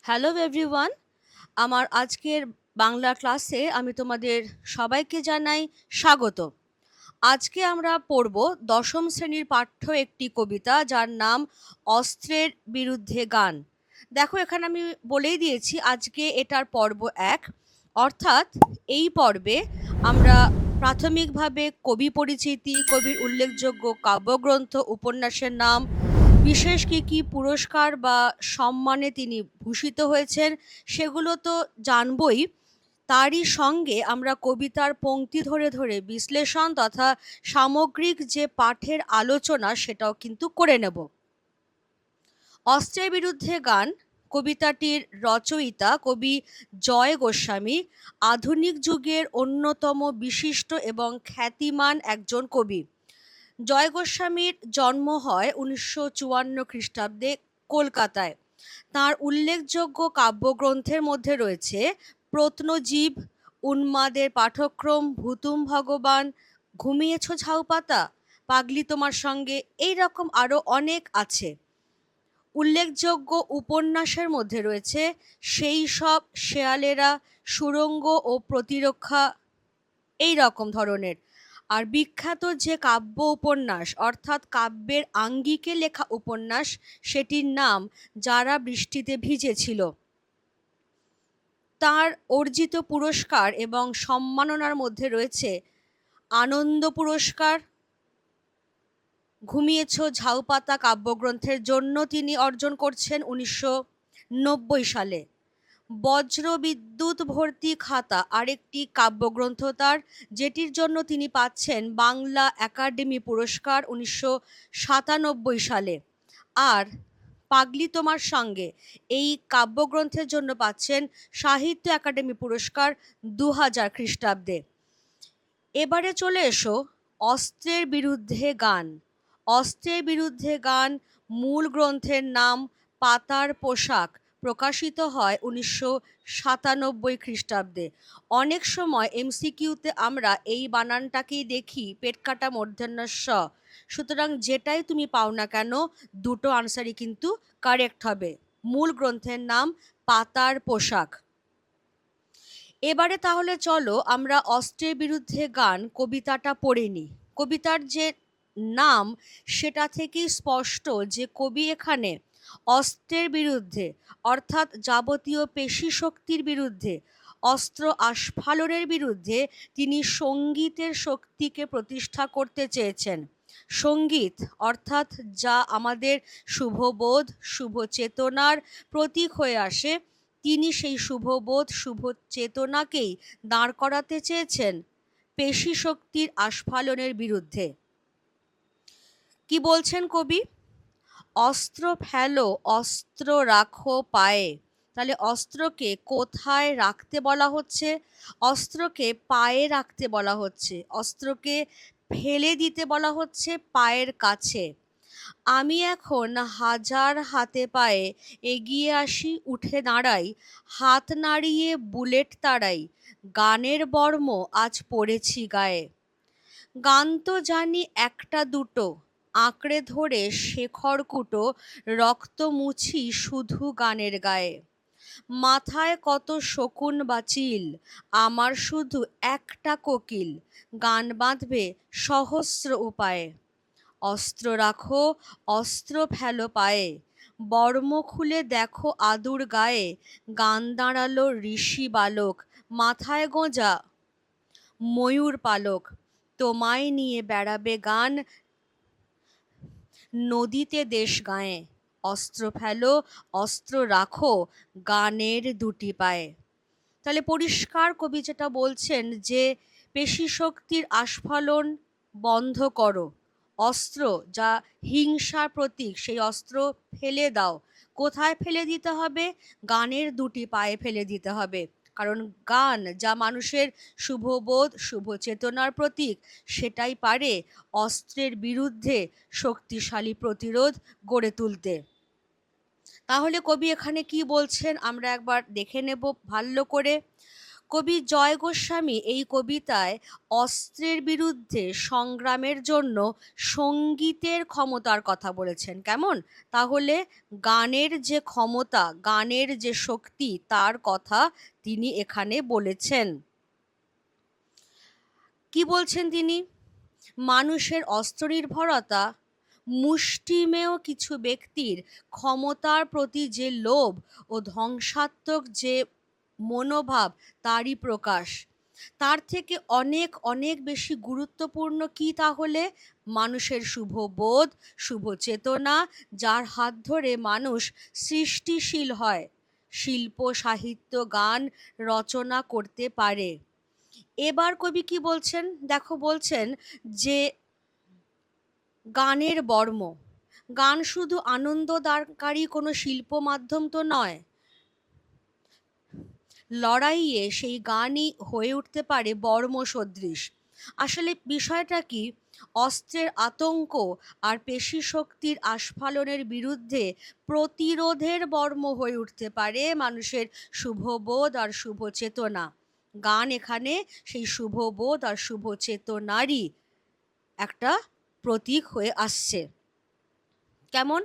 Hello everyone. আমার আজকের বাংলা ক্লাসে আমি তোমাদের সবাইকে জানাই স্বাগত। আজকে আমরা পড়ব দশম শ্রেণীর পাঠ্য একটি কবিতা যার নাম অস্ত্রের বিরুদ্ধে গান। দেখো, এখানে আমি বলেই দিয়েছি আজকে এটার পর্ব ১। অর্থাৎ এই পর্বে আমরা প্রাথমিকভাবে কবি পরিচিতি, কবির উল্লেখযোগ্য কাব্যগ্রন্থ, উপন্যাসের নাম, বিশেষ কি কি পুরস্কার বা সম্মানে তিনি ভূষিত হয়েছেন সেগুলো তো জানবই। তারই সঙ্গে আমরা কবিতার পংক্তি ধরে ধরে বিশ্লেষণ তথা সামগ্রিক যে পাঠের আলোচনা সেটাও কিন্তু করে নেব। অস্ত্রের বিরুদ্ধে গান কবিতাটির রচয়িতা কবি জয় গোস্বামী আধুনিক যুগের অন্যতম বিশিষ্ট এবং খ্যাতিমান একজন কবি। জয় গোস্বামীর জন্ম হয় ১৯৫৪ খ্রিস্টাব্দে কলকাতায়। তাঁর উল্লেখযোগ্য কাব্যগ্রন্থের মধ্যে রয়েছে প্রত্নজীব, উন্মাদের পাঠক্রম, ভুতুম ভগবান, ঘুমিয়েছ ঝাউপাতা, পাগলি তোমার সঙ্গে, এই রকম আরও অনেক আছে। উল্লেখযোগ্য উপন্যাসের মধ্যে রয়েছে সেই সব শেয়ালেরা, সুড়ঙ্গ ও প্রতিরক্ষা, এই রকম ধরনের। আর বিখ্যাত যে কাব্য উপন্যাস অর্থাৎ কাব্যের আঙ্গিকে লেখা উপন্যাস, সেটির নাম যারা বৃষ্টিতে ভিজেছিল। তার অর্জিত পুরস্কার এবং সম্মাননার মধ্যে রয়েছে আনন্দ পুরস্কার। ঘুমিয়েছ ঝাউপাতা কাব্যগ্রন্থের জন্য তিনি অর্জন করছেন ১৯৯০ সালে। বজ্রবিদ্যুৎ ভর্তি খাতা আরেকটি কাব্যগ্রন্থ তার, যেটির জন্য তিনি পাচ্ছেন বাংলা একাডেমি পুরস্কার ১৯৯৭ সালে। আর পাগলি তোমার সঙ্গে এই কাব্যগ্রন্থের জন্য পাচ্ছেন সাহিত্য একাডেমি পুরস্কার ২০০০ খ্রিস্টাব্দে। এবারে চলে এসো অস্ত্রের বিরুদ্ধে গান। অস্ত্রের বিরুদ্ধে গান মূল গ্রন্থের নাম পাতার পোশাক, প্রকাশিত হয় ১৯৯৭ খ্রিস্টাব্দে। অনেক সময় এমসিকিউতে আমরা এই বানানটাকেই দেখি পেটকাটা মূর্ধন্য ষ। সুতরাং যেটাই তুমি পাও না কেন, দুটো আনসারই কিন্তু কারেক্ট হবে। মূল গ্রন্থের নাম পাতার পোশাক। এবারে তাহলে চলো আমরা অস্ত্রের বিরুদ্ধে গান কবিতাটা পড়ে নিই। কবিতার যে নাম সেটা থেকেই স্পষ্ট যে কবি এখানে অস্ত্রের বিরুদ্ধে অর্থাৎ যাবতীয় পেশি শক্তির বিরুদ্ধে, অস্ত্র আস্ফালনের বিরুদ্ধে তিনি সঙ্গীতের শক্তিকে প্রতিষ্ঠা করতে চেয়েছেন। সঙ্গীত অর্থাৎ যা আমাদের শুভবোধ, শুভ চেতনার প্রতীক হয়ে আসে, তিনি সেই শুভবোধ, শুভ চেতনাকেই দাঁড় করাতে চেয়েছেন পেশি শক্তির আস্ফালনের বিরুদ্ধে। কি বলছেন কবি? অস্ত্র ফেলো, অস্ত্র রাখো পায়ে। তাহলে অস্ত্রকে কোথায় রাখতে বলা হচ্ছে? অস্ত্রকে পায়ে রাখতে বলা হচ্ছে, অস্ত্রকে ফেলে দিতে বলা হচ্ছে পায়ের কাছে। আমি এখন হাজার হাতে পায়ে এগিয়ে আসি, উঠে দাঁড়াই, হাত নাড়িয়ে বুলেট তাড়াই, গানের বর্ম আজ পড়েছি গায়ে। গান তো জানি একটা দুটো, আঁকড়ে ধরে শেখর কুটো, রক্ত মুছি শুধু গানের গায়ে। মাথায় কত শকুন বাচিল, আমার শুধু একটা কোকিল, গান বাঁধবে সহস্র উপায়ে। অস্ত্র রাখো, অস্ত্র ফেলো পায়ে, বর্ম খুলে দেখো আদুর গায়ে, গান দাঁড়ালো ঋষি বালক, মাথায় গোঁজা ময়ূর পালক, তোমায় নিয়ে বেড়াবে গান নদীতে দেশ গায়ে। অস্ত্র ফেলো, অস্ত্র রাখো, গানের দুটি পায়ে। তাহলে পরিষ্কার কবি যেটা বলছেন যে পেশি শক্তির আস্ফালন বন্ধ করো, অস্ত্র যা হিংসার প্রতীক সেই অস্ত্র ফেলে দাও। কোথায় ফেলে দিতে হবে? গানের দুটি পায়ে ফেলে দিতে হবে। কারণ গান যা মানুষের শুভবোধ, শুভ চেতনার প্রতীক, সেটাই পারে অস্ত্রের বিরুদ্ধে শক্তিশালী প্রতিরোধ গড়ে তুলতে। তাহলে কবি এখানে কি বলছেন আমরা একবার দেখে নেব ভালো করে। কবি জয় গোস্বামী এই কবিতায় অস্ত্রের বিরুদ্ধে সংগ্রামের জন্য সঙ্গীতের ক্ষমতার কথা বলেছেন। কেমন? তাহলে গানের যে ক্ষমতা, গানের যে শক্তি, তার কথা তিনি এখানে বলেছেন। কি বলছেন তিনি? মানুষের অস্ত্রনির্ভরতা মুষ্টিমেয় কিছু ব্যক্তির ক্ষমতার প্রতি যে লোভ ও ধ্বংসাত্মক যে মনোভাব, তারই প্রকাশ। তার থেকে অনেক অনেক বেশি গুরুত্বপূর্ণ কি তাহলে? মানুষের শুভ বোধ, শুভ চেতনা, যার হাত ধরে মানুষ সৃষ্টিশীল হয়, শিল্প, সাহিত্য, গান রচনা করতে পারে। এবার কবি কি বলছেন? দেখো, বলছেন যে গানের বর্ম, গান শুধু আনন্দদানকারী কোনো শিল্প মাধ্যম তো নয়, লড়াইয়ে সেই গানই হয়ে উঠতে পারে বর্ম সদৃশ। আসলে বিষয়টা কি? অস্ত্রের আতঙ্ক আর পেশি শক্তির আস্ফালনের বিরুদ্ধে প্রতিরোধের বর্ম হয়ে উঠতে পারে মানুষের শুভবোধ আর শুভ চেতনা। গান এখানে সেই শুভবোধ আর শুভ চেতনারই একটা প্রতীক হয়ে আসছে। কেমন?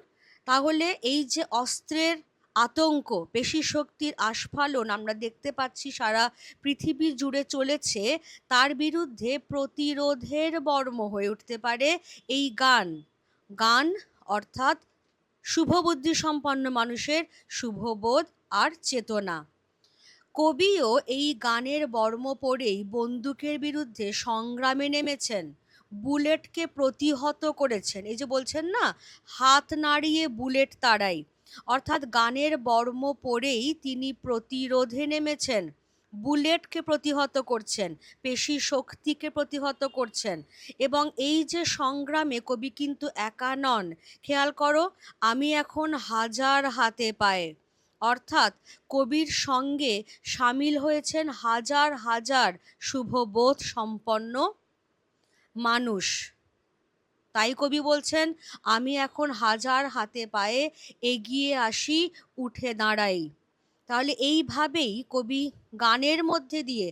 তাহলে এই যে অস্ত্রের আতঙ্ক, পেশি শক্তির আস্ফালন আমরা দেখতে পাচ্ছি সারা পৃথিবী জুড়ে চলেছে, তার বিরুদ্ধে প্রতিরোধের বর্ম হয়ে উঠতে পারে এই গান। গান অর্থাৎ শুভবুদ্ধি সম্পন্ন মানুষের শুভবোধ আর চেতনা। কবিও এই গানের বর্ম পরেই বন্দুকের বিরুদ্ধে সংগ্রামে নেমেছেন, বুলেটকে প্রতিহত করেছেন। এই যে বলছেন না, হাত নাড়িয়ে বুলেট তাড়াই, অর্থাৎ গানের বর্ম পরেই তিনি প্রতিরোধে নেমেছেন, বুলেটকে প্রতিহত করছেন, পেশি শক্তিকে প্রতিহত করছেন। এবং এই যে সংগ্রামে কবি কিন্তু একা নন। খেয়াল করো, আমি এখন হাজার হাতে পায়ে, অর্থাৎ কবির সঙ্গে সামিল হয়েছেন হাজার হাজার শুভবোধ সম্পন্ন মানুষ। তাই কবি বলছেন, আমি এখন হাজার হাতে পায়ে এগিয়ে আসি, উঠে দাঁড়াই। তাহলে এইভাবেই কবি গানের মধ্যে দিয়ে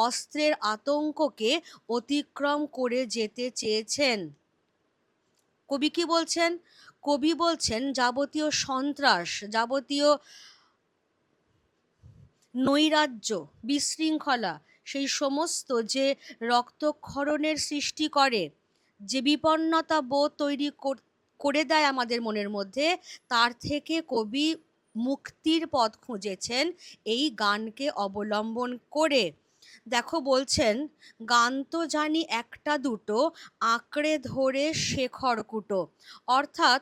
অস্ত্রের আতঙ্ককে অতিক্রম করে যেতে চেয়েছেন। কবি কি বলছেন? কবি বলছেন যাবতীয় সন্ত্রাস, যাবতীয় নৈরাজ্য, বিশৃঙ্খলা, সেই সমস্ত যে রক্তক্ষরণের সৃষ্টি করে, যে বিপন্নতা বোধ তৈরি করে দেয় আমাদের মনের মধ্যে, তার থেকে কবি মুক্তির পথ খুঁজেছেন এই গানকে অবলম্বন করে। দেখো, বলছেন, গান তো জানি একটা দুটো, আঁকড়ে ধরে শেখর কুটো। অর্থাৎ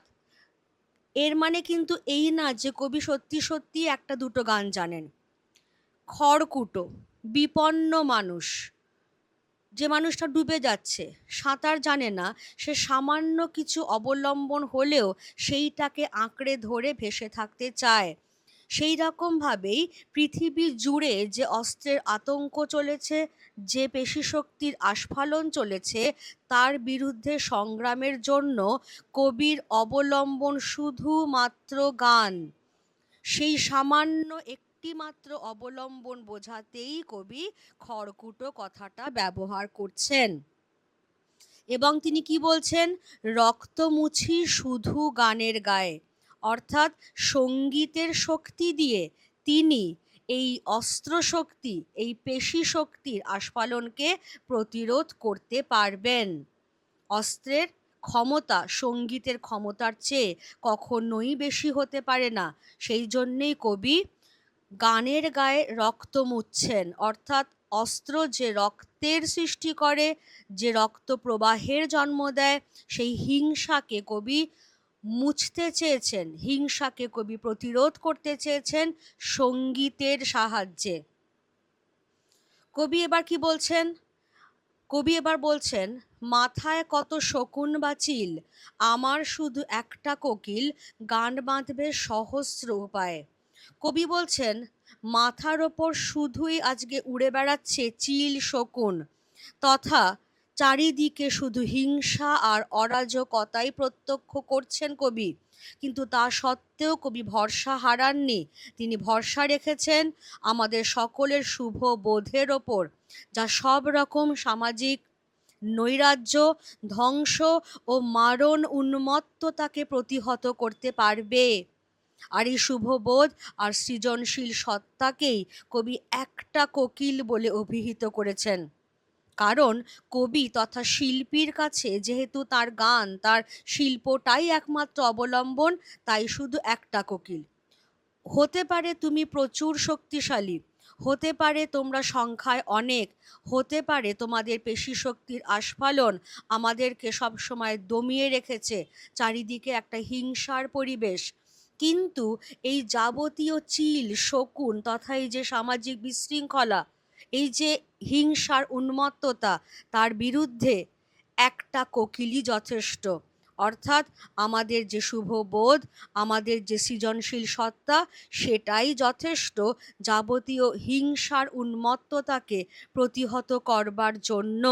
এর মানে কিন্তু এই না যে কবি সত্যি সত্যি একটা দুটো গান জানেন। খড়কুটো, বিপন্ন মানুষ, যে মানুষটা ডুবে যাচ্ছে, সাঁতার জানে না, সে সামান্য কিছু অবলম্বন হলেও সেইটাকে আঁকড়ে ধরে ভেসে থাকতে চায়। সেই রকমভাবেই পৃথিবী জুড়ে যে অস্ত্রের আতঙ্ক চলেছে, যে পেশি শক্তির আস্ফালন চলেছে, তার বিরুদ্ধে সংগ্রামের জন্য কবির অবলম্বন শুধুমাত্র গান। সেই সামান্য একটি মাত্র অবলম্বন বোঝাতেই কবি খড়কুটো কথাটা ব্যবহার করছেন। এবং তিনি কি বলছেন? রক্ত মুছি শুধু গানের গায়ে, অর্থাৎ সঙ্গীতের শক্তি দিয়ে তিনি এই অস্ত্র শক্তি, এই পেশি শক্তির আস্ফালনকে প্রতিরোধ করতে পারবেন। অস্ত্রের ক্ষমতা সঙ্গীতের ক্ষমতার চেয়ে কখনোই বেশি হতে পারে না। সেই জন্যেই কবি গানের গায়ে রক্ত মুছছেন, অর্থাৎ অস্ত্র যে রক্তের সৃষ্টি করে, যে রক্ত প্রবাহের জন্ম দেয়, সেই হিংসাকে কবি মুছতে চেয়েছেন, হিংসাকে কবি প্রতিরোধ করতে চেয়েছেন সঙ্গীতের সাহায্যে। কবি এবার কি বলছেন? কবি এবার বলছেন, মাথায় কত শকুন বা চিল, আমার শুধু একটা কোকিল, গান বাঁধবে সহস্র উপায়ে। কবি বলছেন, মাথার ওপর শুধুই আজকে উড়ে বেড়াচ্ছে চিল শকুন, তথা চারিদিকে শুধু হিংসা আর অরাজকতাই প্রত্যক্ষ করছেন কবি, কিন্তু তা সত্ত্বেও কবি ভরসা হারাননি। তিনি ভরসা রেখেছেন আমাদের সকলের শুভ বোধের ওপর, যা সব রকম সামাজিক নৈরাজ্য, ধ্বংস ও মারণ উন্মত্ততাকে প্রতিহত করতে পারবে। আর এই শুভবোধ আর সৃজনশীল সত্তাকেই কবি একটা কোকিল বলে অভিহিত করেছেন। কারণ কবি তথা শিল্পীর কাছে যেহেতু তার গান, তার শিল্পটাই একমাত্র অবলম্বন, তাই শুধু একটা কোকিল। হতে পারে তুমি প্রচুর শক্তিশালী, হতে পারে তোমরা সংখ্যায় অনেক, হতে পারে তোমাদের পেশি শক্তির আস্ফালন আমাদেরকে সবসময় দমিয়ে রেখেছে, চারিদিকে একটা হিংসার পরিবেশ, কিন্তু এই যাবতীয় চিল শকুন তথা এই যে সামাজিক বিশৃঙ্খলা, এই যে হিংসার উন্মত্ততা, তার বিরুদ্ধে একটা কোকিলই যথেষ্ট। অর্থাৎ আমাদের যে শুভবোধ, আমাদের যে সৃজনশীল সত্তা, সেটাই যথেষ্ট যাবতীয় হিংসার উন্মত্ততাকে প্রতিহত করবার জন্য।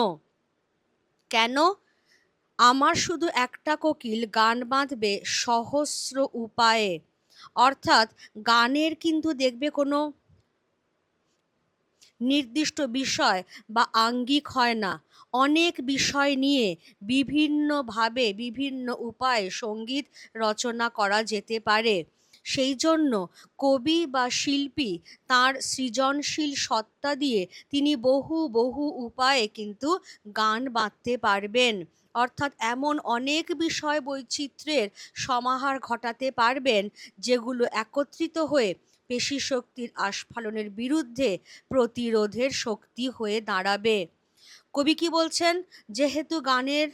কেন? আমার শুধু একটা কোকিল গান বাঁধবে সহস্র উপায়ে। অর্থাৎ গানের কিন্তু দেখবে কোনো নির্দিষ্ট বিষয় বা আঙ্গিক হয় না, অনেক বিষয় নিয়ে বিভিন্নভাবে বিভিন্ন উপায়ে সঙ্গীত রচনা করা যেতে পারে। সেই জন্য কবি বা শিল্পী তার সৃজনশীল সত্তা দিয়ে তিনি বহু বহু উপায়ে কিন্তু গান বাঁধতে পারবেন। অর্থাৎ এমন অনেক বিষয় বৈচিত্র্যের সমাহার ঘটাতে পারবেন, যেগুলো একত্রিত হয়ে পেশি শক্তির আস্ফালনের বিরুদ্ধে প্রতিরোধের শক্তি হয়ে দাঁড়াবে। কবি কি বলছেন? যেহেতু গানের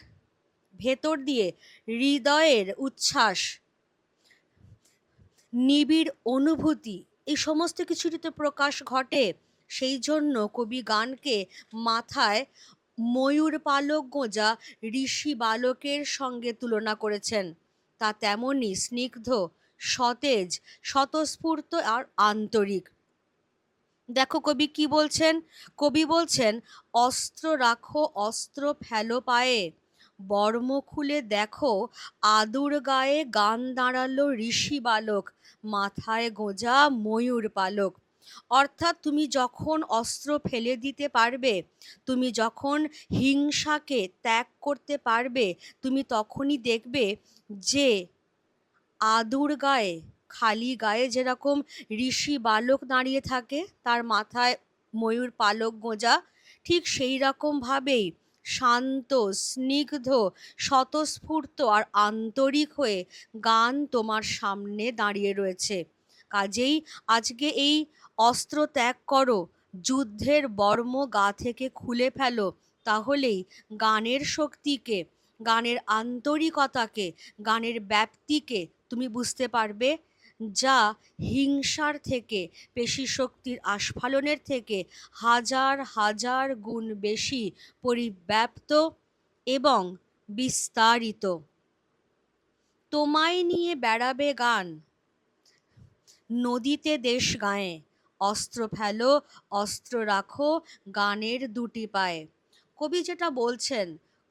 ভেতর দিয়ে হৃদয়ের উচ্ছ্বাস, নিবিড় অনুভূতি, এই সমস্ত কিছুরই তো প্রকাশ ঘটে, সেই জন্য কবি গানকে মাথায় ময়ূর পালক গোঁজা ঋষি বালকের সঙ্গে তুলনা করেছেন। তা তেমনই স্নিগ্ধ, সতেজ, স্বতঃস্ফূর্ত আর আন্তরিক। দেখো কবি কি বলছেন? কবি বলছেন, অস্ত্র রাখো, অস্ত্র ফেলো পায়ে, বর্ম খুলে দেখো আদুর গায়ে গান দাঁড়ালো ঋষি বালক, মাথায় গোঁজা ময়ূর পালক। অর্থাৎ তুমি যখন অস্ত্র ফেলে দিতে পারবে, তুমি যখন হিংসাকে ত্যাগ করতে পারবে, তুমি তখনই দেখবে যে আদুর গায়ে, খালি গায়ে যেরকম ঋষি বালক দাঁড়িয়ে থাকে, তার মাথায় ময়ূর পালক গোঁজা, ঠিক সেই রকমভাবেই শান্ত, স্নিগ্ধ, স্বতঃস্ফূর্ত আর আন্তরিক হয়ে গান তোমার সামনে দাঁড়িয়ে রয়েছে। কাজেই আজকে এই অস্ত্র ত্যাগ করো, যুদ্ধের বর্ম গা থেকে খুলে ফেলো, তাহলেই গানের শক্তিকে, গানের আন্তরিকতাকে, গানের ব্যাপ্তিকে তুমি বুঝতে পারবে, যা হিংসার থেকে, পেশি শক্তির আস্ফালনের থেকে হাজার হাজার গুণ বেশি পরিব্যাপ্ত এবং বিস্তারিত। তোমায় নিয়ে বেড়াবে গান নদীতে দেশ গায়ে, অস্ত্র ফেলো, অস্ত্র রাখো গানের দুটি পায়ে। কবি যেটা বলছেন,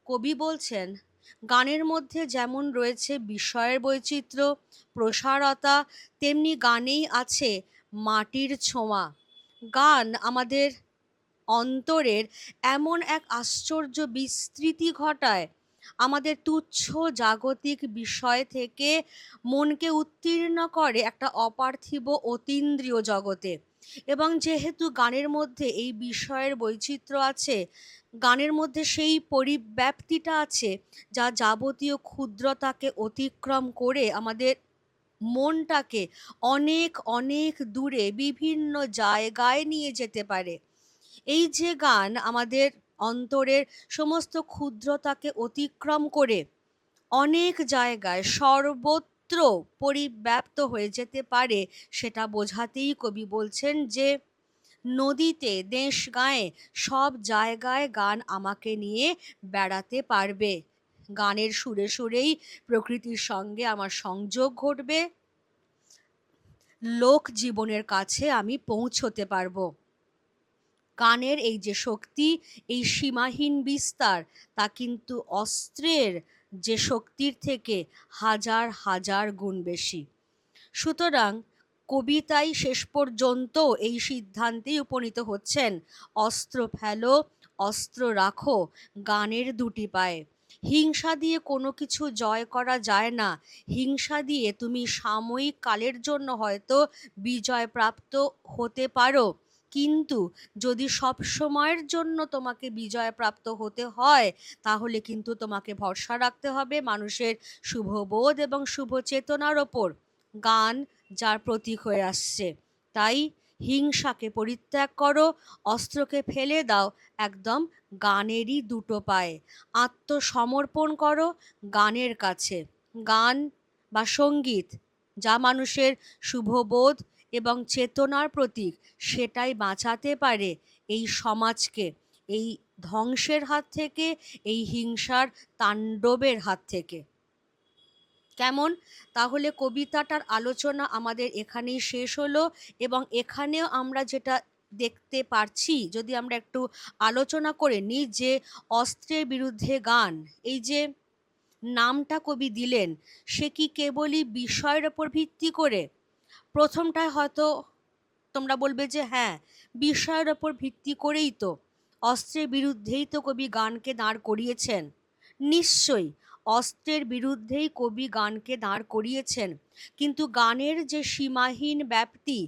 কবি বলছেন গানের মধ্যে যেমন রয়েছে বিষয়ের বৈচিত্র্য, প্রসারতা, তেমনি গানেই আছে মাটির ছোঁয়া। গান আমাদের অন্তরের এমন এক আশ্চর্য বিস্তৃতি ঘটায়, আমাদের তুচ্ছ জাগতিক বিষয় থেকে মনকে উত্তীর্ণ করে একটা অপার্থিব অতীন্দ্রিয় জগতে। এবং যেহেতু গানের মধ্যে এই বিষয়ের বৈচিত্র্য আছে, গানের মধ্যে সেই পরিব্যাপ্তিটা আছে, যা যাবতীয় ক্ষুদ্রতাকে অতিক্রম করে আমাদের মনটাকে অনেক অনেক দূরে বিভিন্ন জায়গায় নিয়ে যেতে পারে। এই যে গান আমাদের অন্তরের সমস্ত ক্ষুদ্রতাকে অতিক্রম করে অনেক জায়গায় সর্বত্র পরিব্যাপ্ত হয়ে যেতে পারে, সেটা বোঝাতেই কবি বলছেন যে নদীতে, দেশ গায়ে, সব জায়গায় গান আমাকে নিয়ে বেড়াতে পারবে। গানের সুরে সুরেই প্রকৃতির সঙ্গে আমার সংযোগ ঘটবে, লোক জীবনের কাছে আমি পৌঁছতে পারবো। গানের এই যে শক্তি, এই সীমাহীন বিস্তার, তা কিন্তু অস্ত্রের যে শক্তির থেকে হাজার হাজার গুণ বেশি। সুতরাং কবিতাই শেষ পর্যন্ত এই সিদ্ধান্তেই উপনীত হচ্ছেন, অস্ত্র ফেলো, অস্ত্র রাখো গানের দুটি পায়ে। হিংসা দিয়ে কোনো কিছু জয় করা যায় না। হিংসা দিয়ে তুমি সাময়িক কালের জন্য হয়তো বিজয় প্রাপ্ত হতে পারো, কিন্তু যদি সব সময়ের জন্য তোমাকে বিজয় প্রাপ্ত হতে হয়, তাহলে কিন্তু তোমাকে ভরসা রাখতে হবে মানুষের শুভবোধ এবং শুভ চেতনার ওপর। গান যার প্রতীক হয়ে আসছে। তাই হিংসাকে পরিত্যাগ করো, অস্ত্রকে ফেলে দাও একদম গানেরই দুটো পায়ে। আত্মসমর্পণ করো গানের কাছে। গান বা সঙ্গীত যা মানুষের শুভবোধ এবং চেতনার প্রতীক, সেটাই বাঁচাতে পারে এই সমাজকে এই ধ্বংসের হাত থেকে, এই হিংসার তাণ্ডবের হাত থেকে। কেমন? তাহলে কবিতাটার আলোচনা আমাদের এখানেই শেষ হলো, এবং এখানেও আমরা যেটা দেখতে পারছি, যদি আমরা একটু আলোচনা করে নিই, যে অস্ত্রের বিরুদ্ধে গান, এই যে নামটা কবি দিলেন, সে কি কেবলই বিষয়ের ওপর ভিত্তি করে? প্রথমটায় হয়তো তোমরা বলবে যে হ্যাঁ, বিষয়ের ওপর ভিত্তি করেই তো, অস্ত্রের বিরুদ্ধেই তো কবি গানকে দাঁড় করিয়েছেন। নিশ্চয়ই অস্ত্রের বিরুদ্ধেই কবি গানকে দাঁড় করিয়েছেন, কিন্তু গানের যে সীমাহীন ব্যাপ্তি,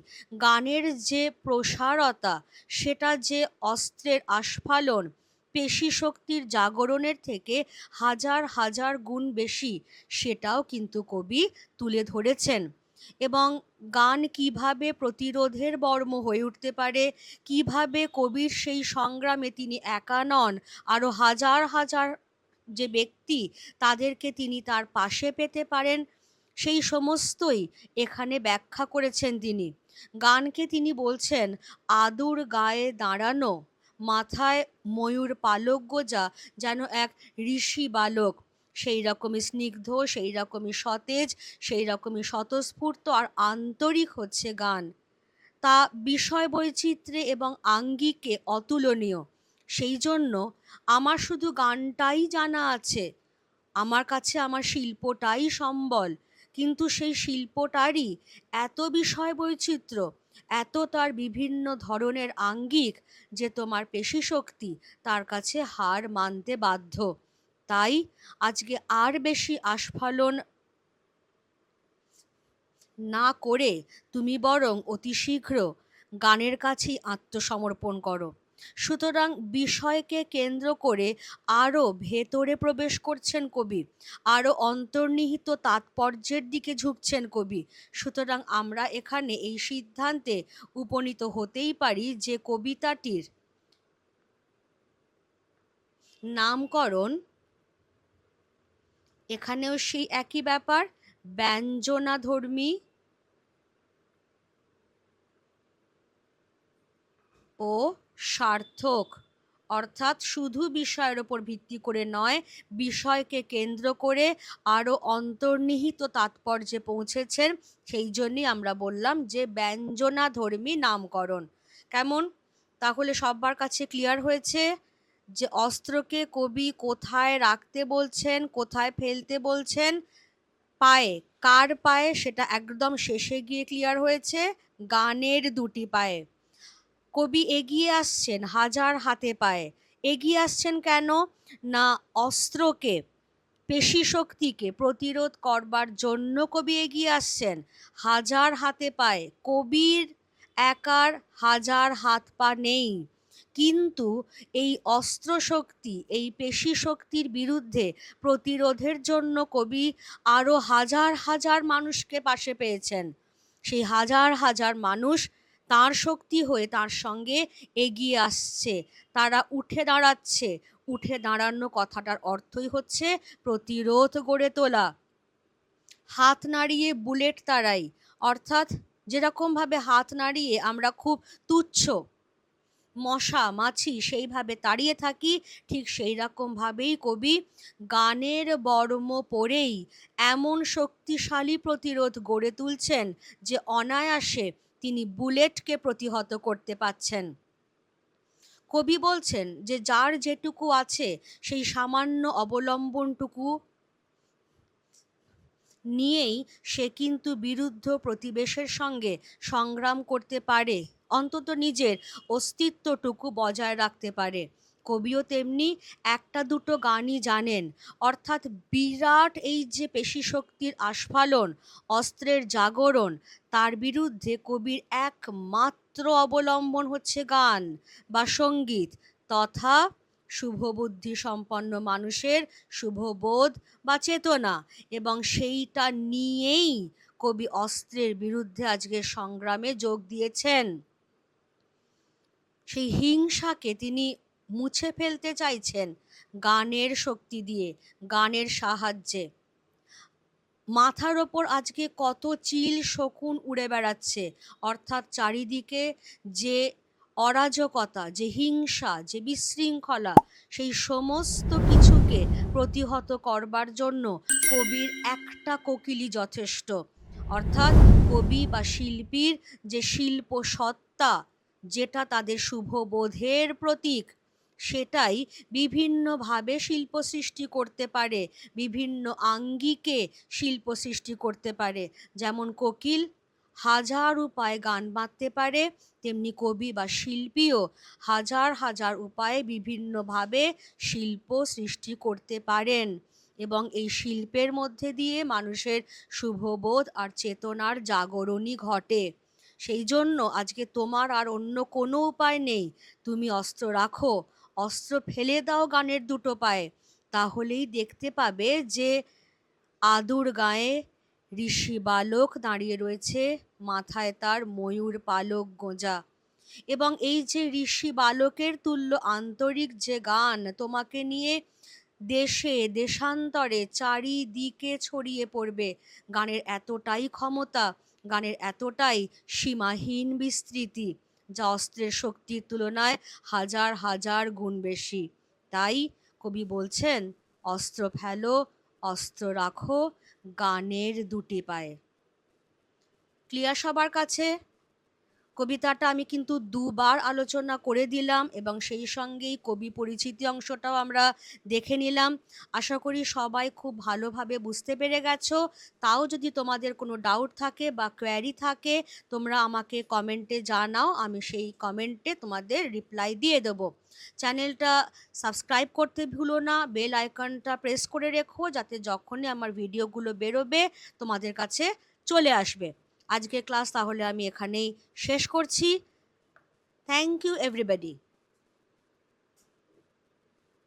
গানের যে প্রসারতা, সেটা যে অস্ত্রের আস্ফালন, পেশি শক্তির জাগরণের থেকে হাজার হাজার গুণ বেশি, সেটাও কিন্তু কবি তুলে ধরেছেন। এবং গান কিভাবে প্রতিরোধের বর্ম হয়ে উঠতে পারে, কিভাবে কবির সেই সংগ্রামে তিনি একা নন, আরও হাজার হাজার যে ব্যক্তি, তাদেরকে তিনি তার পাশে পেতে পারেন, সেই সমস্তই এখানে ব্যাখ্যা করেছেন তিনি। গানকে তিনি বলছেন আদুর গায়ে দাঁড়ানো, মাথায় ময়ূর পালক গোজা, যেন এক ঋষি বালক, সেই রকমই স্নিগ্ধ, সেই রকমই সতেজ, সেই রকমই স্বতঃস্ফূর্ত আর আন্তরিক হচ্ছে গান। তা বিষয় বৈচিত্র্যে এবং আঙ্গিকে অতুলনীয়। সেই জন্য আমার শুধু গানটাই জানা আছে, আমার কাছে আমার শিল্পটাই সম্বল, কিন্তু সেই শিল্পটারই এত বিষয় বৈচিত্র্য, এত তার বিভিন্ন ধরনের আঙ্গিক, যে তোমার পেশি শক্তি তার কাছে হার মানতে বাধ্য। তাই আজকে আর বেশি আস্ফালন না করে তুমি বরং অতি শীঘ্র গানের কাছেই আত্মসমর্পণ করো। সুতরাং বিষয়কে কেন্দ্র করে আরও ভেতরে প্রবেশ করছেন কবি, আরও অন্তর্নিহিত তাৎপর্যের দিকে ঝুঁকছেন কবি। সুতরাং আমরা এখানে এই সিদ্ধান্তে উপনীত হতেই পারি যে কবিতাটির নামকরণ, এখানেও সেই একই ব্যাপার, ব্যঞ্জনাধর্মী ও সার্থক। অর্থাৎ শুধু বিষয়ের ওপর ভিত্তি করে নয়, বিষয়কে কেন্দ্র করে আরও অন্তর্নিহিত তাৎপর্যে পৌঁছেছেন। সেই জন্যই আমরা বললাম যে ব্যঞ্জনাধর্মী নামকরণ। কেমন? তাহলে সবার কাছে ক্লিয়ার হয়েছে যে অস্ত্রকে কবি কোথায় রাখতে বলছেন, কোথায় ফেলতে বলছেন? পায়ে। কার পায়ে? সেটা একদম শেষে গিয়ে ক্লিয়ার হয়েছে, গানের দুটি পায়ে। কবি এগিয়ে আসছেন হাজার হাতে পায়ে। এগিয়ে আসছেন কেন? না অস্ত্রকে, পেশি শক্তিকে প্রতিরোধ করবার জন্য কবি এগিয়ে আসছেন হাজার হাতে পায়ে। কবির একার হাজার হাত পা নেই, কিন্তু এই অস্ত্র শক্তি, এই পেশি শক্তির বিরুদ্ধে প্রতিরোধের জন্য কবি আরও হাজার হাজার মানুষকে পাশে পেয়েছেন। সেই হাজার হাজার মানুষ তার শক্তি হয়ে তার সঙ্গে এগিয়ে আসছে, তারা উঠে দাঁড়াচ্ছে। উঠে দাঁড়ানো কথাটার অর্থই হচ্ছে প্রতিরোধ গড়ে তোলা। হাত নাড়িয়ে বুলেট তাড়াই, অর্থাৎ যেরকমভাবে হাত নাড়িয়ে আমরা খুব তুচ্ছ মশা মাছি সেইভাবে তাড়িয়ে থাকি, ঠিক সেই রকমভাবেই কবি গানের বর্ম পরেই এমন শক্তিশালী প্রতিরোধ গড়ে তুলছেন যে অনায়াসে তিনি বুলেটকে প্রতিহত করতে পারছেন। কবি বলছেন যে যার যেটুকু আছে সেই সামান্য অবলম্বনটুকু নিয়েই সে কিন্তু বিরুদ্ধ প্রতিবেশের সঙ্গে সংগ্রাম করতে পারে, অন্তত নিজের অস্তিত্বটুকু বজায় রাখতে পারে। কবিও তেমনি একটা দুটো গানই জানেন, অর্থাৎ বিরাট এই যে পেশিশক্তির আস্ফালন, অস্ত্রের জাগরণ, তার বিরুদ্ধে কবির একমাত্র অবলম্বন হচ্ছে গান বা সঙ্গীত, তথা শুভবুদ্ধি সম্পন্ন মানুষের শুভবোধ বা চেতনা, এবং সেইটা নিয়েই কবি অস্ত্রের বিরুদ্ধে আজকের সংগ্রামে যোগ দিয়েছেন। সেই হিংসাকে তিনি মুছে ফেলতে চাইছেন গানের শক্তি দিয়ে, গানের সাহায্যে। মাথার ওপর আজকে কত চিল শকুন উড়ে বেড়াচ্ছে, অর্থাৎ চারিদিকে যে অরাজকতা, যে হিংসা, যে বিশৃঙ্খলা, সেই সমস্ত কিছুকে প্রতিহত করবার জন্য কবির একটা কোকিলই যথেষ্ট। অর্থাৎ কবি বা শিল্পীর যে শিল্প সত্তা, যেটা তাদের শুভবোধের প্রতীক, সেটাই বিভিন্নভাবে শিল্প সৃষ্টি করতে পারে, বিভিন্ন আঙ্গিকে শিল্প সৃষ্টি করতে পারে। যেমন কোকিল হাজার উপায়ে গান বাঁধতে পারে, তেমনি কবি বা শিল্পীও হাজার হাজার উপায়ে বিভিন্নভাবে শিল্প সৃষ্টি করতে পারেন, এবং এই শিল্পের মধ্যে দিয়ে মানুষের শুভবোধ আর চেতনার জাগরণই ঘটে। সেই জন্য আজকে তোমার আর অন্য কোনো উপায় নেই, তুমি অস্ত্র রাখো, অস্ত্র ফেলে দাও গানের দুটো পায়ে, তাহলেই দেখতে পাবে যে আদুর গায়ে ঋষি বালক দাঁড়িয়ে রয়েছে, মাথায় তার ময়ূর পালক গোঁজা। এবং এই যে ঋষি বালকের তুল্য আন্তরিক যে গান তোমাকে নিয়ে দেশে দেশান্তরে চারিদিকে ছড়িয়ে পড়বে, গানের এতটাই ক্ষমতা, গানের এতটাই সীমাহীন বিস্তৃতি, যা অস্ত্রের শক্তির তুলনায় হাজার হাজার গুণ বেশি। তাই কবি বলছেন, অস্ত্র ফেলো, অস্ত্র রাখো গানের দুটি পায়ে। ক্লিয়ার সবার কাছে? কবিতাটা আমি কিন্তু দুবার আলোচনা করে দিলাম, এবং সেই সঙ্গেই কবি পরিচিতি অংশটাও আমরা দেখে নিলাম। আশা করি সবাই খুব ভালোভাবে বুঝতে পেরে গেছো। তাও যদি তোমাদের কোনো ডাউট থাকে বা কোয়ারি থাকে, তোমরা আমাকে কমেন্টে জানাও, আমি সেই কমেন্টে তোমাদের রিপ্লাই দিয়ে দেবো। চ্যানেলটা সাবস্ক্রাইব করতে ভুলো না, বেল আইকনটা প্রেস করে রেখো, যাতে যখনই আমার ভিডিওগুলো বেরোবে তোমাদের কাছে চলে আসবে। আজকের ক্লাস তাহলে আমি এখানেই শেষ করছি। Thank you everybody.